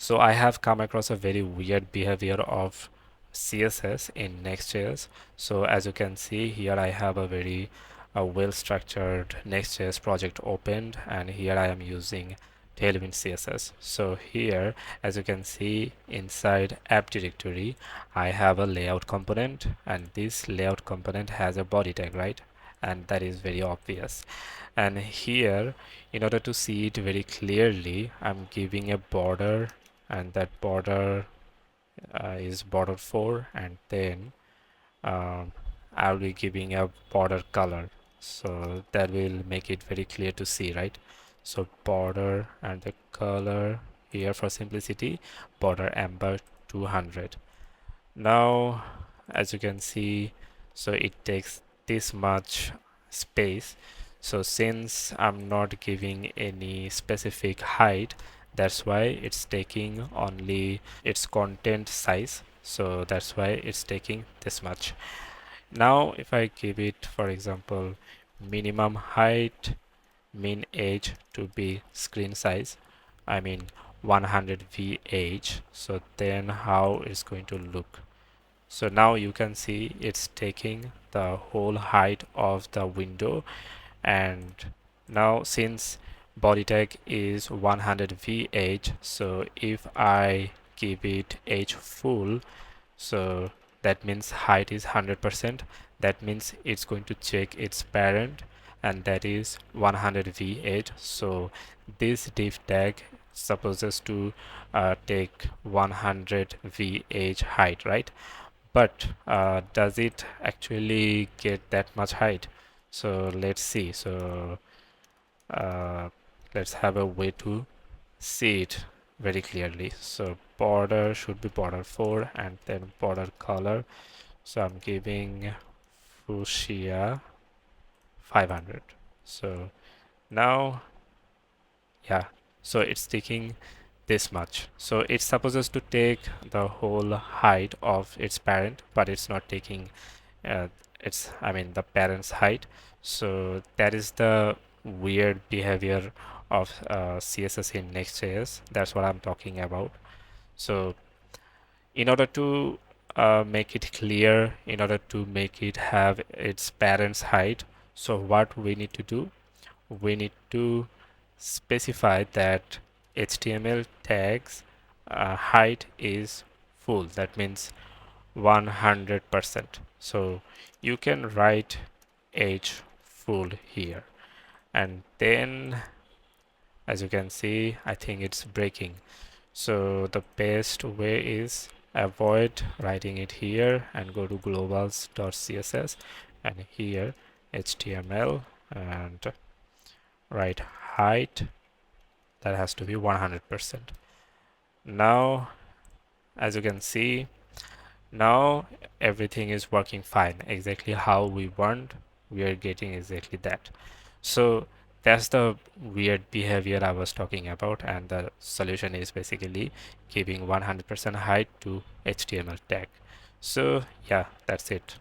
So I have come across a very weird behavior of CSS in Next.js. So as you can see here, I have a very well-structured Next.js project opened, and here I am using Tailwind CSS. So here, as you can see inside app directory, I have a layout component, and this layout component has a body tag, right? And that is very obvious. And here, in order to see it very clearly, I'm giving a border, and that border is border 4, and then um, I'll be giving a border color, so that will make it very clear to see, right? So border and the color here for simplicity, border amber 200. Now as you can see, so it takes this much space. So since I'm not giving any specific height, that's why it's taking only its content size. So that's why it's taking this much. Now if I give it, for example, minimum height, min age to be screen size, I mean 100 VH, so then how it's going to look. So now you can see it's taking the whole height of the window. And now since body tag is 100 VH, so if I give it H full, so that means height is 100%. That means it's going to check its parent, and that is 100 VH. So this div tag supposes to take 100 VH height, right? But does it actually get that much height? So let's see. So uh, let's have a way to see it very clearly. So border should be border 4, and then border color. So I'm giving fuchsia 500. So now, yeah, so it's taking this much. So it's supposed to take the whole height of its parent, but it's not taking uh, the parent's height. So that is the weird behavior of CSS in Next.js. That's what I'm talking about. So in order to make it clear, in order to make it have its parent's height, so what we need to do, we need to specify that HTML tags height is full. That means 100%. So you can write H full here, and then as you can see, I think it's breaking. So the best way is avoid writing it here and go to globals.css, and here HTML, and write height, that has to be 100%. Now as you can see, now everything is working fine, exactly how we want. We are getting exactly that. So that's the weird behavior I was talking about, and the solution is basically giving 100% height to HTML tag. So yeah, that's it.